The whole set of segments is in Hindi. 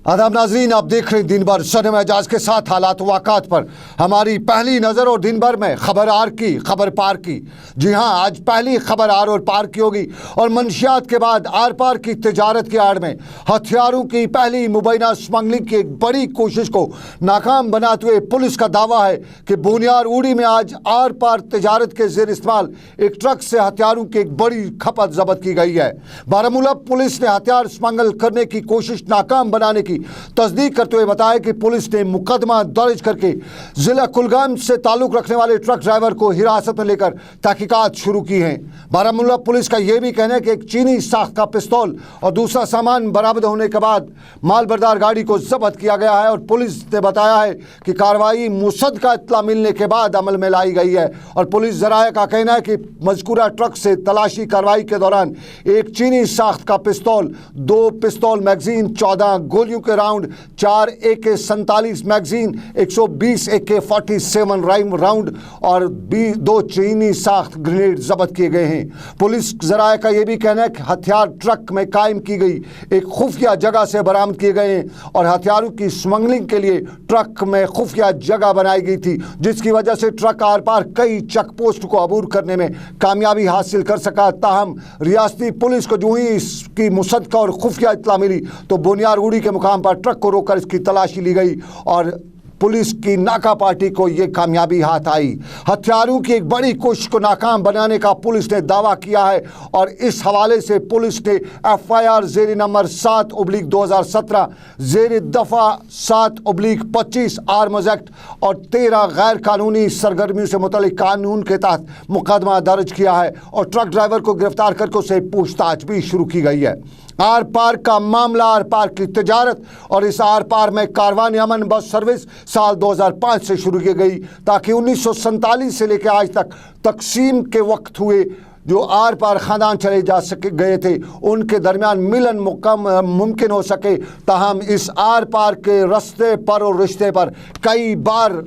आदाब नाजरीन, आप देख रहे हैं दिन भर सनम एजाज के साथ हालात वाक़ात पर हमारी पहली नज़र और दिन भर में खबर आर की खबर पार की। जी हां, आज पहली खबर आर और पार की होगी और मंशियात के बाद आर पार की तिजारत की आड़ में हथियारों की पहली मुबैना स्मगलिंग की एक बड़ी कोशिश को नाकाम बनाते हुए पुलिस का दावा है कि बुनियार उड़ी में आज आर पार तिजारत के ज़ेर इस्तेमाल एक ट्रक से हथियारों की एक बड़ी खपत जब्त की गई है। बारामूला पुलिस ने हथियार स्मगल करने की कोशिश नाकाम बनाने की तस्दीक करते हुए बताया कि पुलिस ने मुकदमा दर्ज करके जिला कुलगाम से ताल्लुक रखने वाले ट्रक ड्राइवर को हिरासत में लेकर तहकीकात शुरू की हैं। बारामूला पुलिस का यह भी कहना है कि एक चीनी साख्त का पिस्तौल और दूसरा सामान बरामद होने के बाद मालबरदार गाड़ी को जब्त किया गया है और पुलिस ने बताया है कि कार्रवाई मुसद्दका इत्तला मिलने के बाद अमल में लाई गई है। और पुलिस ज़राए का कहना है कि मज़कूरा ट्रक से तलाशी कार्रवाई के दौरान एक चीनी साख्त का पिस्तौल, 2 पिस्तौल मैगजीन, 14 गोलियों के round, 4 AK-47 magazine, 120 AK-47 round और 2 चीनी साख्त ग्रेनेड जब्त किए गए हैं। पुलिस ज़राए का यह भी कहना है कि हथियार ट्रक में कायम की गई एक खुफिया जगह से बरामद किए गए हैं और हथियारों की स्मगलिंग के लिए ट्रक में खुफिया जगह बनाई गई थी, जिसकी वजह से ट्रक आर पार कई चेक पोस्ट को अबूर करने में कामयाबी हासिल कर सका। ताहम रियासती पुलिस को जो ही इसकी मुसद्दका और खुफिया इत्तला मिली तो बुनियार उड़ी के मुकाम पर ट्रक को रोककर इसकी तलाशी ली गई और पुलिस की नाका पार्टी को यह कामयाबी हाथ आई। हथियारों की एक बड़ी कोशिश को नाकाम बनाने का पुलिस ने दावा किया है और इस हवाले से पुलिस ने FIR ज़ेर नंबर 7/2017 ज़ेर दफ़ा 7/25 आर्म्स एक्ट और 13 गैर कानूनी सरगर्मियों से मुतल्लिक कानून के तहत मुकदमा दर्ज किया है और ट्रक ड्राइवर को गिरफ्तार करके उसे पूछताछ भी शुरू की गई है। आर पार का मामला, आर पार की तिजारत और इस आर पार में कारवान अमन बस सर्विस साल 2005 से शुरू की गई ताकि 1947 से लेकर आज तक तकसीम के वक्त हुए जो आर पार ख़ानदान चले जा सके गए थे उनके दरमियान मिलन मुमकिन हो सके। ताहम इस आर पार के रास्ते पर और रिश्ते पर कई बार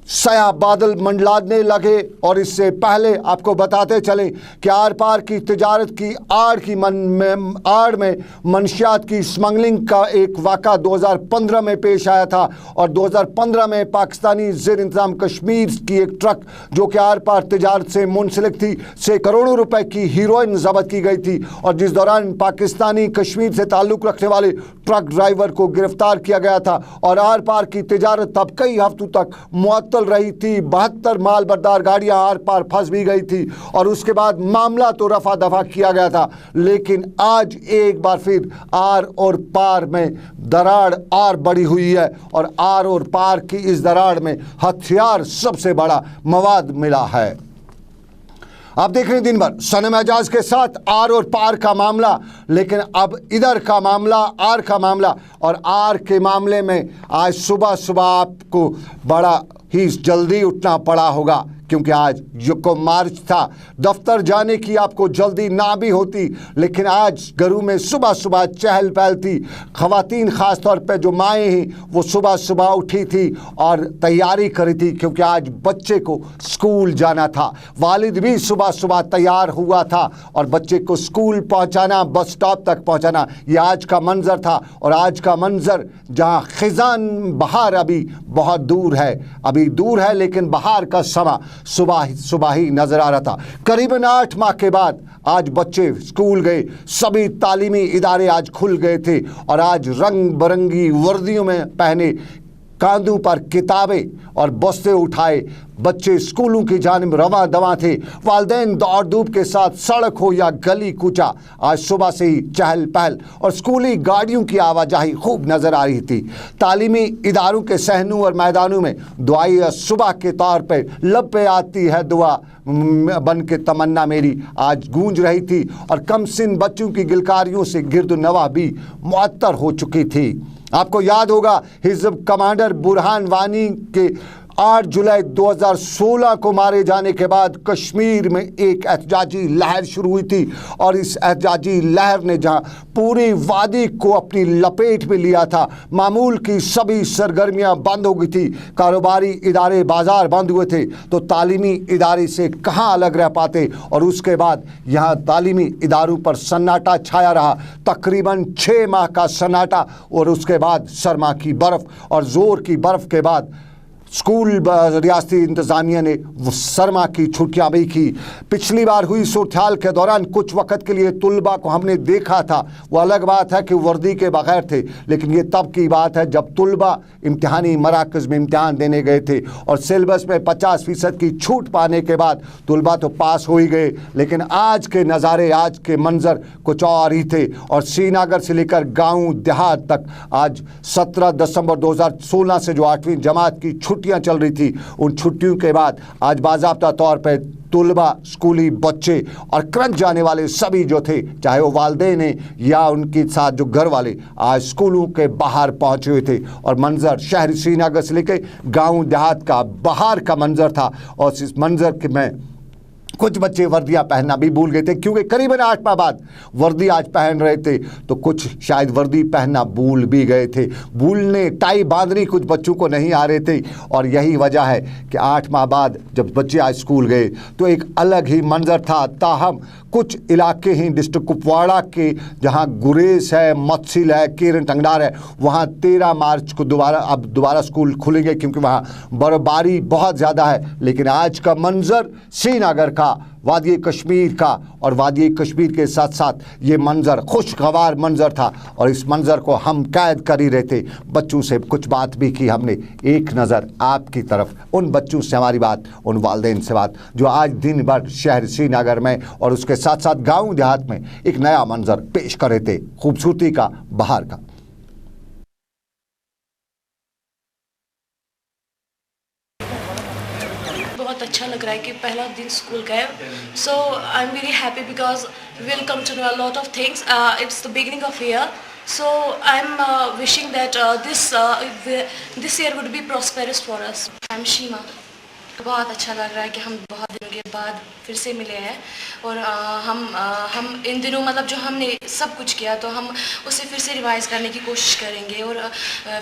सया बादल मंडलाने लगे और इससे पहले आपको बताते चलें कि आर पार की तिजारत की आड़ में मंशियात की स्मगलिंग का एक वाक़ा 2015 में पेश आया था और 2015 में पाकिस्तानी ज़ेर इंतज़ाम कश्मीर की एक ट्रक जो कि आर पार तिजारत से मुंसलिक थी से करोड़ों रुपए की हीरोइन जब्त की गई थी और जिस दौरान पाकिस्तानी कश्मीर से ताल्लुक़ रखने वाले ट्रक ड्राइवर को गिरफ्तार किया गया था और आर पार की तिजारत तब कई हफ्तों तक मुअत्तल रही थी। 72 मालबरदार गाड़ियां आर पार फंस भी गई थी और उसके बाद मामला तो रफा दफा किया गया था, लेकिन आज एक बार फिर आर और पार में दरार और बढ़ी हुई है और आर और पार की इस दरार में हथियार सबसे बड़ा मवाद मिला है। आप देख रहे हैं दिन भर सनम एजाज के साथ आर और पार का मामला, लेकिन अब इधर का मामला, आर का मामला और आर के मामले में आज सुबह सुबह आपको बड़ा ही जल्दी उठना पड़ा होगा क्योंकि आज जो मार्च था, दफ्तर जाने की आपको जल्दी ना भी होती, लेकिन आज घरों में सुबह सुबह चहल पहल थी। ख़वातीन ख़ास तौर पे जो माएँ हैं वो सुबह सुबह उठी थी और तैयारी करी थी क्योंकि आज बच्चे को स्कूल जाना था। वालिद भी सुबह सुबह तैयार हुआ था और बच्चे को स्कूल पहुंचाना, बस स्टॉप तक पहुंचाना, ये आज का मंजर था। और आज का मंजर जहां खिजान बहार अभी बहुत दूर है, अभी दूर है, लेकिन बहार का समा सुबह ही नजर आ रहा था। करीबन 8 माह के बाद आज बच्चे स्कूल गए, सभी तालीमी इदारे आज खुल गए थे और आज रंग बिरंगी वर्दियों में पहने, कांधों पर किताबें और बस्ते उठाए बच्चे स्कूलों की जानिब रवां दवां थे। वालिदैन दौड़ धूप के साथ सड़क हो या गली कूचा, आज सुबह से ही चहल पहल और स्कूली गाड़ियों की आवाजाही खूब नज़र आ रही थी। तालीमी इदारों के सहनों और मैदानों में दुआई सुबह के तौर पर लब पे आती है दुआ बन के तमन्ना मेरी आज गूंज रही थी और कम सिन बच्चों की गिलकारियों से गिरद नवा भी मुअत्तर हो चुकी थी। आपको याद होगा हिज़्ब कमांडर बुरहान वानी के 8 जुलाई 2016 को मारे जाने के बाद कश्मीर में एक एहतजाजी लहर शुरू हुई थी और इस एहतजाजी लहर ने जहां पूरी वादी को अपनी लपेट में लिया था, मामूल की सभी सरगर्मियां बंद हो गई थी, कारोबारी इदारे बाजार बंद हुए थे, तो तालीमी इदारे से कहां अलग रह पाते। और उसके बाद यहां तालीमी इदारों पर सन्नाटा छाया रहा, तकरीबन 6 माह का सन्नाटा। और उसके बाद सरमा की बर्फ़ और ज़ोर की बर्फ़ के बाद स्कूल रियासती इंतज़ामिया ने सरमा की छुट्टियां भी की। पिछली बार हुई सूरत के दौरान कुछ वक्त के लिए तुलबा को हमने देखा था, वो अलग बात है कि वर्दी के बगैर थे, लेकिन ये तब की बात है जब तुलबा इम्तिहानी मराकज़ में इम्तिहान देने गए थे और सिलेबस में 50% की छूट पाने के बाद तुलबा तो पास हो ही गए। लेकिन आज के नज़ारे, आज के मंजर कुछ और ही थे। और श्रीनगर से लेकर गाँव देहात तक आज 17 दिसंबर 2016 से जो 8वीं जमात की छुट्टियां चल रही थी, उन छुट्टियों के बाद आज बाज़ाब्ता तौर पर तुलबा, स्कूली बच्चे और क्रंच जाने वाले सभी जो थे, चाहे वो वालिदैन हैं या उनके साथ जो घर वाले, आज स्कूलों के बाहर पहुंचे हुए थे। और मंजर शहर श्रीनगर से लेकर गांव देहात का बाहर का मंजर था। और इस मंजर के में कुछ बच्चे वर्दियां पहनना भी भूल गए थे, क्योंकि करीबन 8 माह बाद वर्दी आज पहन रहे थे, तो कुछ शायद वर्दी पहनना भूल भी गए थे। भूलने टाई बांधनी कुछ बच्चों को नहीं आ रहे थे। और यही वजह है कि 8 माह बाद जब बच्चे आज स्कूल गए तो एक अलग ही मंजर था। ताहम कुछ इलाके ही डिस्ट्रिक्ट कुपवाड़ा के, जहां गुरेज है, मत्सिल है, केरन टंगडार है, वहां 13 मार्च को दोबारा स्कूल खुलेंगे, क्योंकि वहां बर्फबारी बहुत ज़्यादा है। लेकिन आज का मंजर श्रीनगर का, वादी कश्मीर का, और वादी कश्मीर के साथ साथ ये मंजर खुशगवार मंजर था। और इस मंजर को हम कैद कर ही रहे थे। बच्चों से कुछ बात भी की हमने। एक नज़र आपकी तरफ, उन बच्चों से हमारी बात, उन वालिदैन से बात जो आज दिन भर शहर श्रीनगर में और उसके साथ साथ गाँव देहात में एक नया मंजर पेश कर रहे थे, खूबसूरती का, बाहर का। बहुत अच्छा लग रहा है कि पहला दिन स्कूल का है। So I am very happy because we will come to know a lot of things. It's the beginning of year, so I am wishing that this year would be prosperous for us. I am Sheema. बहुत अच्छा लग रहा है कि हम बहुत दिनों के बाद फिर से मिले हैं और हम इन दिनों मतलब जो हमने सब कुछ किया तो हम उसे फिर से रिवाइज़ करने की कोशिश करेंगे और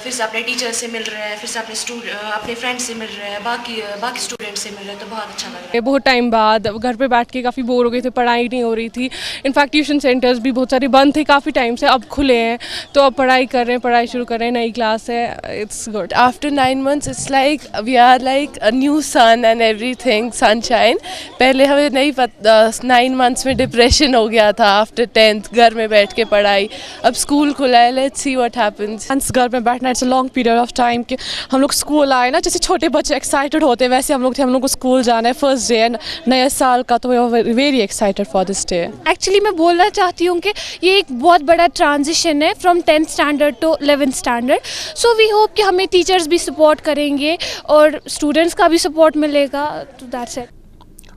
फिर से अपने टीचर से मिल रहे हैं, फिर से अपने फ्रेंड्स से मिल रहे हैं, बाकी स्टूडेंट से मिल रहे हैं, तो बहुत अच्छा लग रहा है। बहुत टाइम बाद घर पे बैठ के काफ़ी बोर हो गए थे, पढ़ाई नहीं हो रही थी। इनफैक्ट ट्यूशन सेंटर्स भी बहुत सारे बंद थे काफ़ी टाइम से, अब खुले हैं तो अब पढ़ाई कर रहे हैं, पढ़ाई शुरू कर रहे हैं, नई क्लास है। It's good. After 9 months it's like we are like a new sun and everything sunshine. पहले हमें नहीं पता, 9 months में डिप्रेशन हो गया था आफ्टर 10th, घर में बैठ के पढ़ाई। अब स्कूल खुला है, लेट्स सी व्हाट हैपेंस। घर में बैठना it's a long period of time कि हम लोग स्कूल आए ना, जैसे छोटे बच्चे एक्साइटेड होते हैं वैसे हम लोग थे। हम लोग को स्कूल जाना है, फर्स्ट डे नए साल का, तो we very excited for this day. Actually मैं बोलना चाहती हूँ कि ये एक बहुत बड़ा ट्रांजिशन है from 10th standard to 11th standard. So we hope कि हमें टीचर्स भी सपोर्ट करेंगे और स्टूडेंट्स का भी सपोर्ट मिलेगा, तो दैट्स इट।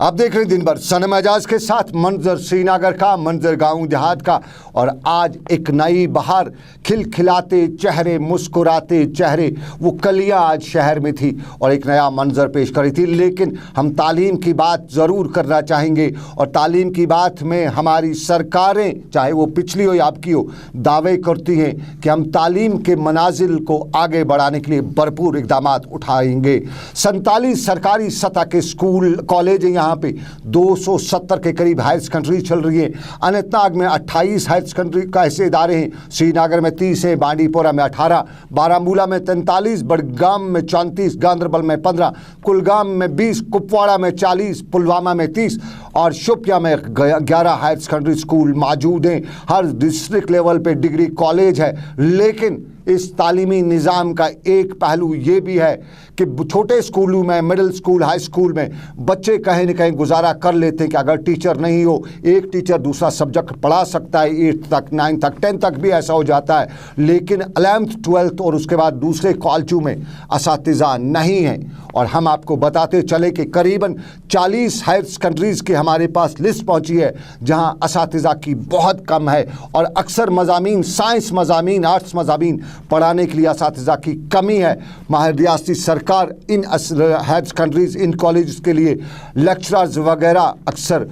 आप देख रहे हैं दिन भर सनम एजाज के साथ मंजर श्रीनगर का, मंजर गाँव देहात का। और आज एक नई बहार, खिलखिलाते चेहरे, मुस्कुराते चेहरे, वो कलियां आज शहर में थी और एक नया मंजर पेश कर रही थी। लेकिन हम तालीम की बात ज़रूर करना चाहेंगे और तालीम की बात में हमारी सरकारें, चाहे वो पिछली हो या आपकी हो, दावे करती हैं कि हम तालीम के मनाजिल को आगे बढ़ाने के लिए भरपूर इक़दाम उठाएंगे। 47 सरकारी सतह के स्कूल कॉलेज यहाँ पे 270 के करीब हायर सेकेंडरी चल रही है। अनंतनाग में 28 हायर सेकेंडरी का ऐसे इदारे हैं, श्रीनगर में 30 है, बांडीपोरा में 18, बारामूला में 43, बडगाम में 34, गांदरबल में 15, कुलगाम में 20, कुपवाड़ा में 40, पुलवामा में 30 और शोपियां में 11 हायर सेकेंडरी स्कूल मौजूद हैं। हर डिस्ट्रिक्ट लेवल पे डिग्री कॉलेज है। लेकिन इस तालीमी निज़ाम का एक पहलू ये भी है कि छोटे स्कूलों में, मिडिल स्कूल, हाई स्कूल में बच्चे कहीं न कहीं गुजारा कर लेते हैं कि अगर टीचर नहीं हो, एक टीचर दूसरा सब्जेक्ट पढ़ा सकता है, 8th तक, 9th तक, 10th तक भी ऐसा हो जाता है। लेकिन 11th 12th और उसके बाद दूसरे कॉलेजों में असातिज़ा नहीं हैं। और हम आपको बताते चले कि करीबन 40 हायर सेकेंडरीज़ की हमारे पास लिस्ट पहुंची है जहां असातिज़ा की बहुत कम है और अक्सर मज़ामीन, साइंस मज़ामीन, आर्ट्स मज़ामीन पढ़ाने के लिए असातिज़ा की कमी है। माहिर रियासती सरकार इन हायर सेकेंडरीज, इन कॉलेज के लिए लेक्चरर्स वगैरह अक्सर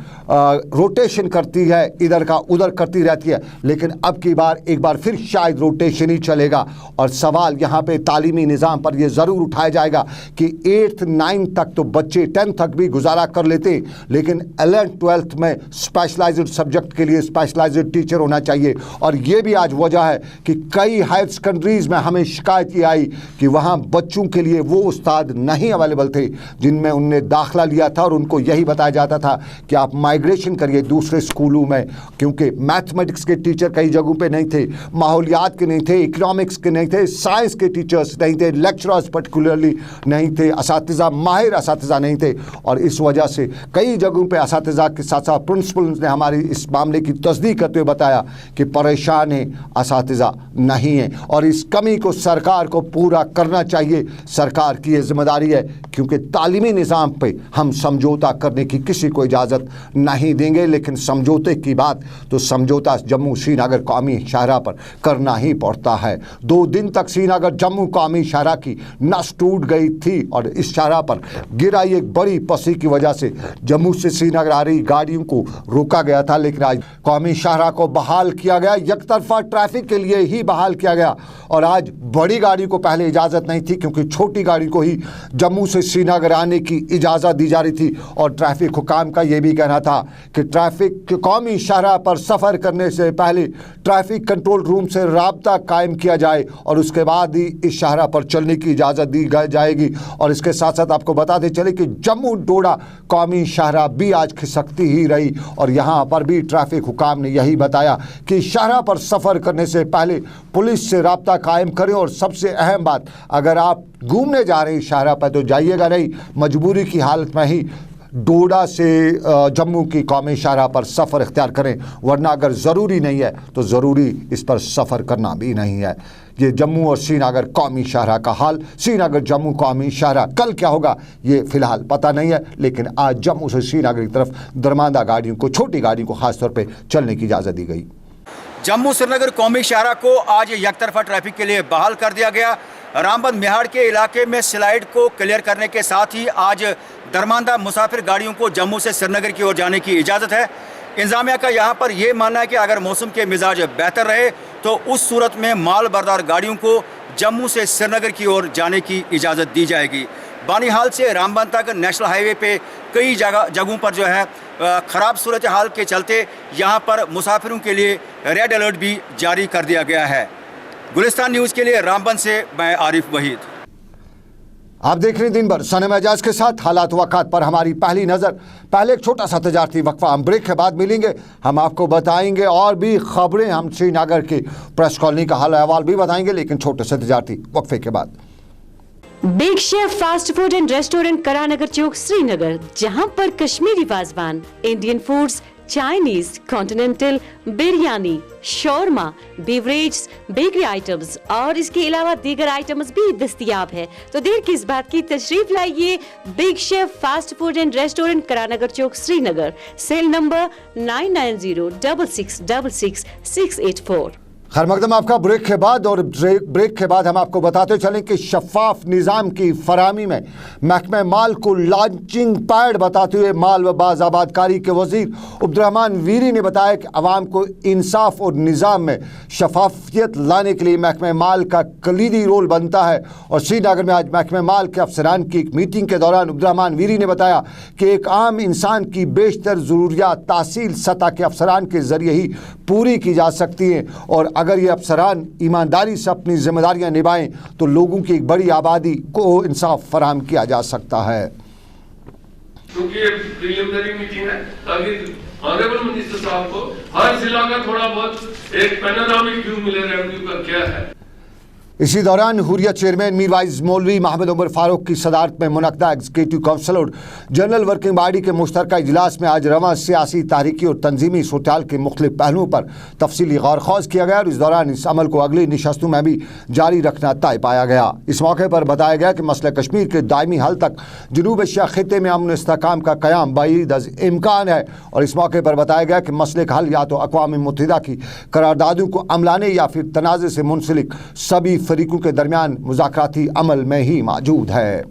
रोटेशन करती है, इधर का उधर करती रहती है, लेकिन अब की बार एक बार फिर शायद रोटेशन ही चलेगा। और सवाल यहाँ पे तालीमी निज़ाम पर यह ज़रूर उठाया जाएगा कि 8th 9th तक तो बच्चे 10th तक भी गुजारा कर लेते, लेकिन 11th 12th में स्पेशलाइज्ड सब्जेक्ट के लिए स्पेशलाइज्ड टीचर होना चाहिए। और ये भी आज वजह है कि कई हायर सेकेंडरीज में हमें शिकायत ये आई कि वहाँ बच्चों के लिए वो उस्ताद नहीं अवेलेबल थे जिनमें उनने दाखिला लिया था, और उनको यही बताया जाता था कि आप माइग्रेशन करिए दूसरे स्कूलों में, क्योंकि मैथमेटिक्स के टीचर कई जगहों पे नहीं थे, माहौलियात के नहीं थे, इकोनॉमिक्स के नहीं थे, साइंस के टीचर्स नहीं थे, लेक्चरर्स पर्टिकुलरली नहीं थे, असातिज़ा माहिर असातिज़ा नहीं थे। और इस वजह से कई जगहों पे असातिज़ा के साथ साथ प्रिंसिपल्स ने हमारी इस मामले की तस्दीक करते हुए बताया कि परेशान है, असातिज़ा नहीं है, और इस कमी को सरकार को पूरा करना चाहिए। सरकार की ये जिम्मेदारी है, क्योंकि तालीमी निज़ाम पे हम समझौता करने की किसी को इजाज़त नहीं देंगे, लेकिन समझौते की बात तो समझौता जम्मू श्रीनगर कौमी शाहराह पर करना ही पड़ता है। 2 दिन तक श्रीनगर जम्मू कौमी शाहराह की नस टूट गई थी, और इस शाहराह पर गिरा एक बड़ी पसी की वजह से जम्मू से श्रीनगर आ रही गाड़ियों को रोका गया था, लेकिन आज कौमी शाहराह को बहाल किया गया, एक तरफा ट्रैफिक के लिए ही बहाल किया गया। और आज बड़ी गाड़ी को पहले इजाज़त नहीं थी, क्योंकि छोटी गाड़ी को ही जम्मू से श्रीनगर आने की इजाज़त दी जा रही थी। और ट्रैफिक हुकाम का यह भी कहना था कि ट्रैफिक कौमी शाहराह पर सफ़र करने से पहले ट्रैफिक कंट्रोल रूम से राब्ता कायम किया जाए, और उसके बाद ही इस शाहराह पर चलने की इजाज़त दी जाएगी। और इसके साथ साथ आपको बताते चले कि जम्मू डोडा कौमी शाहराह भी आज खिसकती ही रही, और यहाँ पर भी ट्रैफिक हुकाम ने यही बताया कि शाहराह पर सफ़र करने से पहले पुलिस से राब्ता कायम करें। और सबसे अहम बात, अगर आप घूमने जा रहे हैं शाहराह पर तो जाइएगा नहीं, मजबूरी की हालत में ही डोडा से जम्मू की कौमी शाहराह पर सफ़र इख्तियार करें, वरना अगर ज़रूरी नहीं है तो ज़रूरी इस पर सफ़र करना भी नहीं है। ये जम्मू और श्रीनगर कौमी शाहराह का हाल। श्रीनगर जम्मू कौमी शाहराह कल क्या होगा ये फ़िलहाल पता नहीं है, लेकिन आज जम्मू से श्रीनगर की तरफ दरमांदा गाड़ियों को, छोटी गाड़ियों को ख़ास तौर पर चलने की इजाज़त दी गई। जम्मू श्रीनगर कौमी शाहराह को आज एक तरफा ट्रैफिक के लिए बहाल कर दिया गया। रामबन मेहाड़ के इलाके में स्लाइड को क्लियर करने के साथ ही आज दरमांदा मुसाफिर गाड़ियों को जम्मू से श्रीनगर की ओर जाने की इजाज़त है। इंतज़ामिया का यहाँ पर यह मानना है कि अगर मौसम के मिजाज बेहतर रहे तो उस सूरत में माल बरदार गाड़ियों को जम्मू से श्रीनगर की ओर जाने की इजाज़त दी जाएगी। बानीहाल से रामबन तक नेशनल हाईवे पे कई जगहों पर जो है ख़राब सूरत हाल के चलते यहाँ पर मुसाफिरों के लिए रेड अलर्ट भी जारी कर दिया गया है। गुलिस्तान न्यूज़ के लिए रामबन से मैं आरिफ वहीद। आप देख रहे हैं दिन भर सनम एजाज के साथ हालात वक़ात पर हमारी पहली नज़र। पहले एक छोटा सा तजारती वक्फा, हम ब्रेक के बाद मिलेंगे, हम आपको बताएंगे और भी खबरें, हम श्रीनगर की प्रेस कॉलोनी का हाल अहवाल भी बताएंगे, लेकिन छोटे से तजारती वक्फे के बाद। Big Chef fast food and restaurant Karan Nagar Chowk Srinagar, जहां पर Kashmiri Wazwan, Indian foods, Chinese, continental, biryani, shawarma, beverage, bakery items और इसके अलावा दीगर आइटम्स भी दस्तयाब है। तो देर किस बात की, तशरीफ लाइए Big Chef fast food and restaurant Karan Nagar Chowk Srinagar. Cell number 9906666684। खैर मकदम आपका ब्रेक के बाद, और ब्रेक के बाद हम आपको बताते चलें कि शफाफ निज़ाम की फराहमी में महकमा माल को लॉन्चिंग पैड बताते हुए माल व बाज़ाबादकारी के वज़ीर अब्दुर्रहमान वीरी ने बताया कि अवाम को इंसाफ और निज़ाम में शफाफियत लाने के लिए महकमा माल का कलीदी रोल बनता है। और श्रीनगर में आज महकमा माल के अफसरान की एक मीटिंग के दौरान अब्दुर्रहमान वीरी ने बताया कि एक आम इंसान की बेशतर ज़रूरियात तहसील सतह के अफसरान के ज़रिए ही पूरी की जा सकती हैं, और अगर ये अफसरान ईमानदारी से अपनी जिम्मेदारियां निभाएं तो लोगों की एक बड़ी आबादी को इंसाफ फराहम किया जा सकता है। क्योंकि ये प्रीलिमिनरी मीटिंग है ताकि ऑनरेबल मिनिस्टर साहब को हर जिला का थोड़ा बहुत एक पैनोरामिक व्यू मिले रेवेन्यू का क्या है। इसी दौरान हुर्रियत चेयरमैन मीरवाइज मौलवी मोहम्मद उमर फारूक की सदारत में मुनक्कदा एग्जीक्यूटिव काउंसिल और जनरल वर्किंग बॉडी के मुश्तरका इजलास में आज रवां सियासी, तारीखी और तंजीमी सूरत के मुख्तलिफ पहलुओं पर तफसीली गौर खौज किया गया और इस दौरान इस अमल को अगली नशस्तों में भी जारी रखना तय पाया गया। इस मौके पर बताया गया कि मसला कश्मीर के दायमी हल तक जनूब एशिया खित्ते में अमन इस्तेहकाम का क़याम बाईद अज़ इम्कान है और इस मौके पर बताया गया कि मसले का हल या तो अक़वाम मुत्तहिदा की करारदादों को अमलाने या फिर तनाज़े से मुंसलिक सभी फरीकों के दरमियान मुज़ाकराती अमल में ही मौजूद है।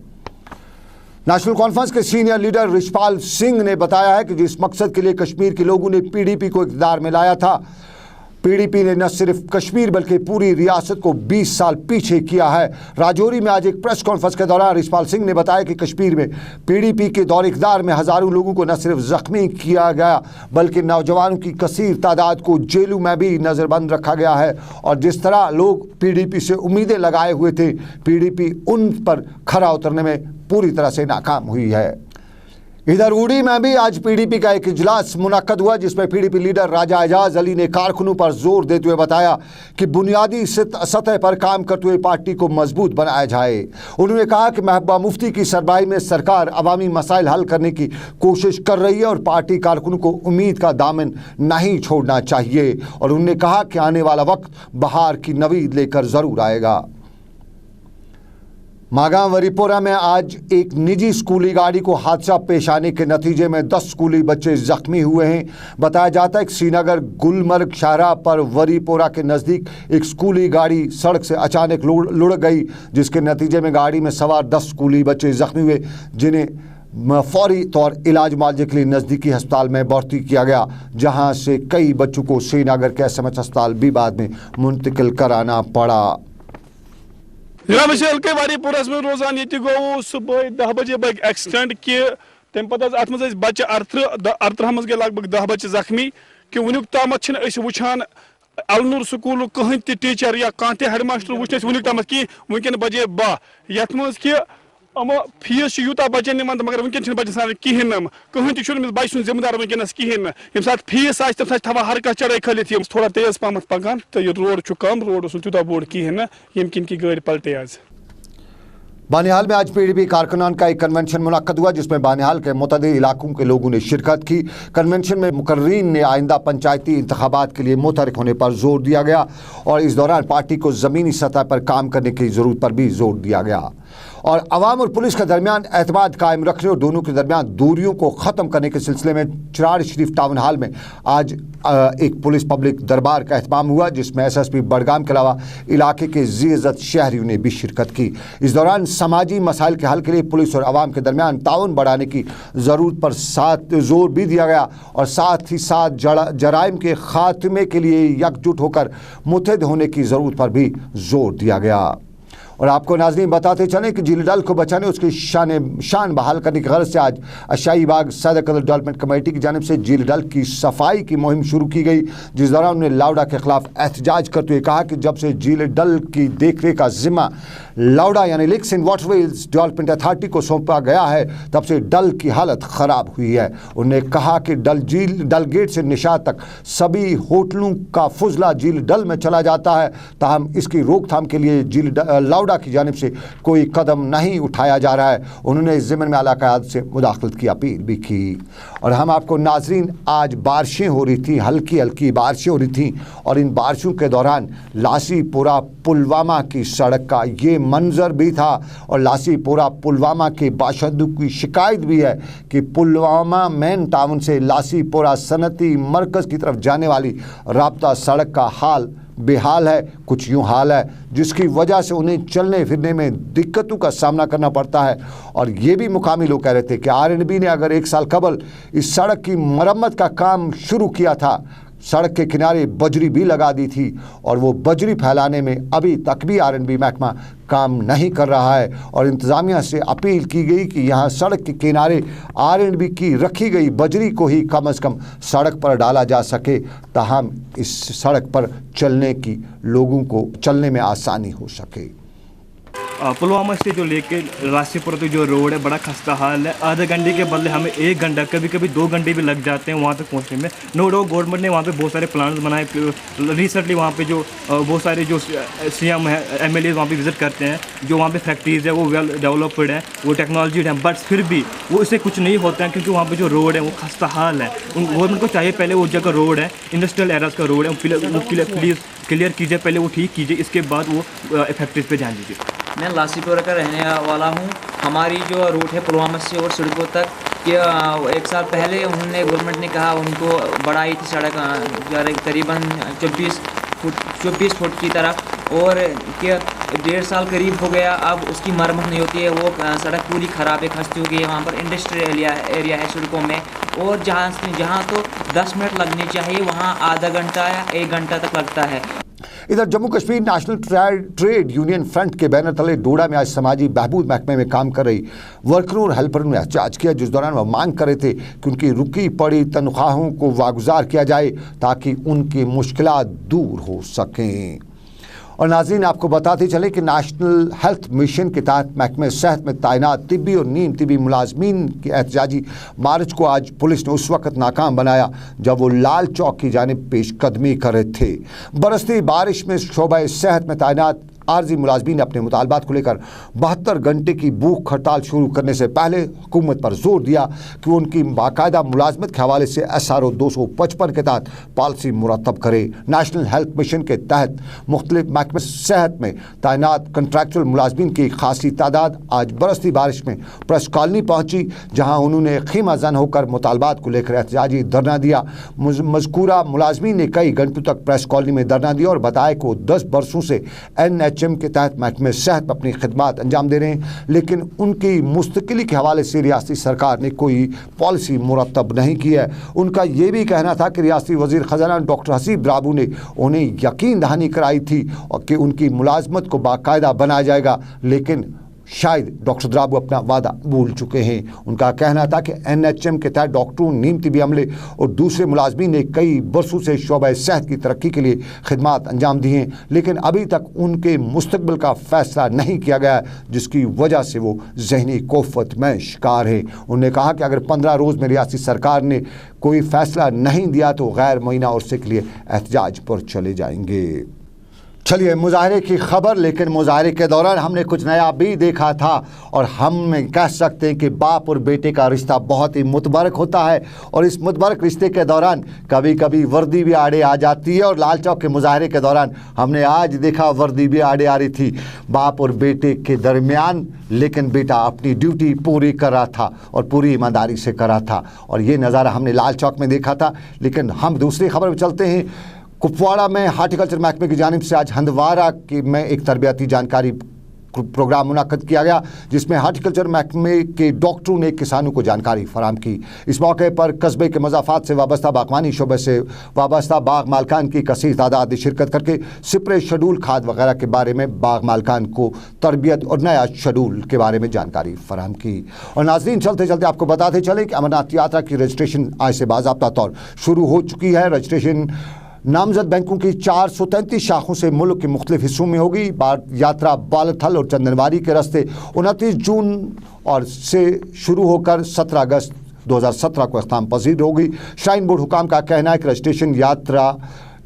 नेशनल कॉन्फ्रेंस के सीनियर लीडर रिशपाल सिंह ने बताया है कि जिस मकसद के लिए कश्मीर के लोगों ने पीडीपी को इक़्तिदार में लाया था, पीडीपी ने न सिर्फ कश्मीर बल्कि पूरी रियासत को 20 साल पीछे किया है। राजौरी में आज एक प्रेस कॉन्फ्रेंस के दौरान रिशपाल सिंह ने बताया कि कश्मीर में पीडीपी के दौर इक़्तिदार में हज़ारों लोगों को न सिर्फ ज़ख्मी किया गया बल्कि नौजवानों की कसीर तादाद को जेलों में भी नज़रबंद रखा गया है और जिस तरह लोग पीडीपी से उम्मीदें लगाए हुए थे, पीडीपी उन पर खरा उतरने में पूरी तरह से नाकाम हुई है। इधर उड़ी में भी आज पीडीपी का एक इजलास मुनक्कद हुआ जिसमें पीडीपी लीडर राजा एजाज अली ने कारकुनों पर जोर देते हुए बताया कि बुनियादी सतह पर काम करते हुए पार्टी को मजबूत बनाया जाए। उन्होंने कहा कि महबूबा मुफ्ती की सरबराही में सरकार अवामी मसाइल हल करने की कोशिश कर रही है और पार्टी कारकुनों को उम्मीद का दामन नहीं छोड़ना चाहिए और उन्होंने कहा कि आने वाला वक्त बहार की नवीद लेकर ज़रूर आएगा। मागाम वरीपोरा में आज एक निजी स्कूली गाड़ी को हादसा पेश आने के नतीजे में 10 स्कूली बच्चे जख्मी हुए हैं। बताया जाता है कि श्रीनगर गुलमर्ग शाहराह पर वरीपोरा के नज़दीक एक स्कूली गाड़ी सड़क से अचानक लुढ़क गई जिसके नतीजे में गाड़ी में सवार 10 स्कूली बच्चे जख्मी हुए जिन्हें फौरी तौर इलाज मुआवजे के लिए नज़दीकी अस्पताल में भर्ती किया गया जहां से कई बच्चों को श्रीनगर के एसएमएच अस्पताल भी बाद में मुंतकिल कराना पड़ा। जनाब के वरीपुरस में रोजान ये गो सुबह 10 बजे एक्सीडेंट कि तम पे अत मज बच्चे 18 मज गए लगभग 10 बच्चे जख्मी कि वनुक ताम वुचान अलनूर स्कूल कहीं ते टीचर या कह हेड मास्टर वुच वनुक ताम कि वनकन बजे 12 यथ मज कि फीस यूता बचन निमान मगर वनकन बचन सान कहें कहीं तमिस बच सुन जिम्मेदार वनकस कहें ये सात फीस आम थवा हर कह चढ़ाई खलित थोड़ा तेज पहम पकान तो यह रोड कम रोड तूत बोड़ कहें ये किन की गाड़ी पलटे आज। बानिहाल में आज पीडीपी कारकुनान का एक कन्वेंशन मुनक्कद हुआ जिसमें बानिहाल के मुतअद्दिद इलाकों के लोगों ने शिरकत की। कन्वेंशन में मुकर्रीन ने आइंदा पंचायती इंतखाबात के लिए मुतहरिक होने पर जोर दिया गया और इस दौरान पार्टी को ज़मीनी सतह पर काम करने की ज़रूरत पर भी जोर दिया गया और अवाम और पुलिस के दरमियान एतमाद कायम रखने और दोनों के दरमियान दूरियों को ख़त्म करने के सिलसिले में चिराड़ शरीफ टाउन हॉल में आज एक पुलिस पब्लिक दरबार का एहतमाम हुआ जिसमें एसएसपी बडगाम के अलावा इलाके के ज़ी-इज़्ज़त शहरियों ने भी शिरकत की। इस दौरान समाजी मसाइल के हल के लिए पुलिस और आवाम के दरमियान ताउन बढ़ाने की ज़रूरत पर जोर भी दिया गया और साथ ही साथ जराइम के खात्मे के लिए एकजुट होकर मुत्तहिद होने की ज़रूरत पर भी जोर दिया गया। और आपको नाज़रीन बताते चलें कि झील डल को बचाने उसकी शान बहाल करने की गरज से आज अशाई बाग सैयद कदर डेवलपमेंट कमेटी की जानिब से झील डल की सफाई की मुहिम शुरू की गई जिस दौरान उन्होंने लाउडा के खिलाफ एहतजाज करते हुए कहा कि जब से झील डल की देखरेख का जिम्मा लाउडा यानी lakes and waterways development authority को सौंपा गया है तब से डल की हालत ख़राब हुई है। उन्होंने कहा कि डल गेट से निशात तक सभी होटलों का फुजला झील डल में चला जाता है ताहम इसकी रोकथाम के लिए झील लाउडा की जानिब से कोई कदम नहीं उठाया जा रहा है। उन्होंने इस ज़िम्मन में आला क़यादत से मुदाखलत की अपील भी की। और हम आपको नाज़रीन आज बारिशें हो रही थी, हल्की हल्की बारिशें हो रही थी और इन बारिशों के दौरान लासीपुरा पुलवामा की सड़क का ये मंजर भी था और लासीपुरा पुलवामा के बाशिंदों की शिकायत भी है कि पुलवामा मेन टाउन से लासीपुरा सनती मरकज़ की तरफ जाने वाली राब्ता सड़क का हाल बेहाल है, कुछ यूँ हाल है जिसकी वजह से उन्हें चलने फिरने में दिक्कतों का सामना करना पड़ता है। और ये भी मुकामी लोग कह रहे थे कि आरएनबी ने अगर 1 साल कबल इस सड़क की मरम्मत का काम शुरू किया था, सड़क के किनारे बजरी भी लगा दी थी और वो बजरी फैलाने में अभी तक भी आरएनबी महकमा काम नहीं कर रहा है और इंतज़ामिया से अपील की गई कि यहाँ सड़क के किनारे आरएनबी की रखी गई बजरी को ही कम से कम सड़क पर डाला जा सके ताहम इस सड़क पर चलने की लोगों को चलने में आसानी हो सके। पुलवामा से जो लेके राष्ट्रीयपुर तक जो रोड है बड़ा खस्ता हाल है। आधे घंटे के बदले हमें 1 घंटा, कभी कभी 2 घंटे भी लग जाते हैं वहाँ तक पहुँचने में। नो डाउट गवर्नमेंट ने वहाँ पे बहुत सारे प्लान्स बनाए। रिसेंटली वहाँ पे जो बहुत सारे जो CM है, MLA वहाँ पे विज़िट करते हैं, जो वहाँ पे फैक्ट्रीज़ है वो वेल डेवलप्ड है, वो टेक्नोलॉजी है, बट फिर भी वो इससे कुछ नहीं होता है क्योंकि वहाँ पे जो रोड है वो खस्ता हाल है। गवर्नमेंट को चाहिए पहले वो जगह रोड है, इंडस्ट्रियल एरियाज़ का रोड है, वो प्लीज़ क्लियर कीजिए, पहले वो ठीक कीजिए, इसके बाद वो फैक्ट्रीज पे ध्यान दीजिए। मैं लासीपुरा का रहने वाला हूँ। हमारी जो रूट है पुलवामा से और सिडको तक कि 1 साल पहले उन्होंने गवर्नमेंट ने कहा उनको बढ़ाई थी सड़क करीबन 24 फुट की तरफ, और कि 1.5 साल करीब हो गया, अब उसकी मरम्मत नहीं होती है। वो सड़क पूरी ख़राब है, खस्ती हो गई है। वहाँ पर इंडस्ट्रियल एरिया है सिडको में, और जहाँ तो 10 मिनट लगने चाहिए वहाँ आधा घंटा या 1 घंटा तक लगता है। इधर Jammu Kashmir national trade union front के बैनर तले डोडा में आज समाजी बहबूद महकमे में काम कर रही वर्करों और हेल्परों ने एहतजाज किया, जिस दौरान वह मांग कर रहे थे कि उनकी रुकी पड़ी तनख्वाहों को वागुजार किया जाए ताकि उनकी मुश्किलात दूर हो सकें। और नाज़रीन, आपको बताते चले कि नेशनल हेल्थ मिशन के तहत महकमे सेहत में तैनात तिब्बी और नीम तिब्बी मुलाजमीन की एहतजाजी मार्च को आज पुलिस ने उस वक्त नाकाम बनाया जब वो लाल चौक की जानिब पेशकदमी कर रहे थे। बरसती बारिश में शोबा सेहत में तैनात आर्जी मुलाजमीन ने अपने मुतालबात को लेकर 72 घंटे की भूख हड़ताल शुरू करने से पहले हुकूमत पर जोर दिया कि उनकी बाकायदा मुलाजमत के हवाले से SRO 255 के तहत पॉलिसी मुरतब करे। नेशनल हेल्थ मिशन के तहत मुख्तलिफ महकमे सेहत में तैनात कंट्रैक्चुअल मुलाजमीन की खासी तादाद आज बरसती बारिश में प्रेस कॉलोनी पहुंची, जहां उन्होंने खीमा जन होकर मुतालबात को लेकर एहतजाजी धरना दिया। मज़कूरा मुलाजमीन ने कई घंटों तक प्रेस कॉलोनी में धरना दिया और बताया कि वो 10 बरसों से NHM के तहत महकमे सेहत में अपनी खिदमात अंजाम दे रहे हैं, लेकिन उनकी मुस्तकिली के हवाले से रियासती सरकार ने कोई पॉलिसी मुरतब नहीं की है। उनका ये भी कहना था कि रियासती वज़ीर ख़जाना डॉक्टर हसीब द्राबू ने उन्हें यकीन दहानी कराई थी और कि उनकी मुलाजमत को बाकायदा बनाया जाएगा, लेकिन शायद डॉक्टर द्राबू अपना वादा भूल चुके हैं। उनका कहना था कि NHM के तहत डॉक्टरों, नीम तिबी अमले और दूसरे मुलाजमीन ने कई बरसों से शोबा सेहत की तरक्की के लिए खिदमात अंजाम दी हैं, लेकिन अभी तक उनके मुस्तकबिल का फैसला नहीं किया गया, जिसकी वजह से वो जहनी कोफत में शिकार है। उन्होंने कहा कि अगर 15 रोज़ में रियासती सरकार ने कोई फैसला नहीं दिया तो गैर मुअय्यना अरसे के लिए एहतजाज पर चले जाएंगे। चलिए, मुजाहरे की खबर, लेकिन मुजाहरे के दौरान हमने कुछ नया भी देखा था और हम कह सकते हैं कि बाप और बेटे का रिश्ता बहुत ही मुतबरक होता है, और इस मुतबरक रिश्ते के दौरान कभी कभी वर्दी भी आड़े आ जाती है। और लाल चौक के मुजाहरे के दौरान हमने आज देखा वर्दी भी आड़े आ रही थी बाप और बेटे के दरमियान, लेकिन बेटा अपनी ड्यूटी पूरी कर रहा था और पूरी ईमानदारी से कर रहा था, और ये नज़ारा हमने लाल चौक में देखा था। लेकिन हम दूसरी खबर में चलते हैं। कुपवाड़ा में हार्टिकल्चर महकमे की जानिब से आज हंदवारा में एक तरबियती जानकारी प्रोग्राम मुनक्कद किया गया, जिसमें हार्टिकल्चर महकमे के डॉक्टरों ने किसानों को जानकारी फराहम की। इस मौके पर कस्बे के मज़ाफ़ात से वाबस्ता बागवानी शोबे से वाबस्ता बाग मालकान की कसीर तादाद ने शिरकत करके स्प्रे शेड्यूल खाद वगैरह के बारे में बाग मालकान को तरबियत और नया शेड्यूल के बारे में जानकारी फराहम की। और नाज़रीन, चलते चलते आपको बताते चले कि अमरनाथ यात्रा की रजिस्ट्रेशन आज से बाज़ाब्ता तौर शुरू हो चुकी है। रजिस्ट्रेशन नामजद बैंकों की 433 शाखों से मुल्क के मुख्तलिफ हिस्सों में होगी। यात्रा बालथल और चंदनवारी के रास्ते 29 जून और से शुरू होकर 17 अगस्त 2017 को अख्ताम पजीर होगी। श्राइन बोर्ड हुकाम का कहना है कि रजिस्ट्रेशन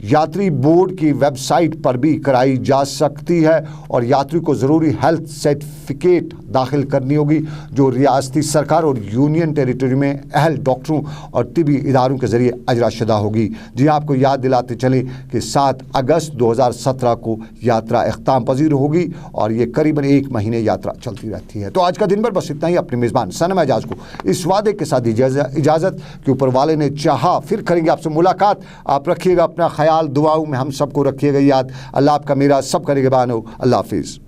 यात्री बोर्ड की वेबसाइट पर भी कराई जा सकती है और यात्री को ज़रूरी हेल्थ सर्टिफिकेट दाखिल करनी होगी, जो रियासती सरकार और यूनियन टेरिटरी में अहल डॉक्टरों और तिबी इदारों के ज़रिए अजराशुदा होगी। जी आपको याद दिलाते चलें कि 7 अगस्त 2017 को यात्रा अख्ताम पजीर होगी और ये करीबन 1 महीने यात्रा चलती रहती है। तो आज का दिन भर बस इतना ही। अपने मेज़बान सनम एजाज को इस वादे के साथ इजाज़त कि ऊपर वाले ने चाहा फिर करेंगे आपसे मुलाकात। आप रखिएगा अपना ख्याल, दुआओं में हम सबको रखिएगा याद। अल्लाह आपका मेरा सब करेगा बानो। अल्लाह हाफिज़।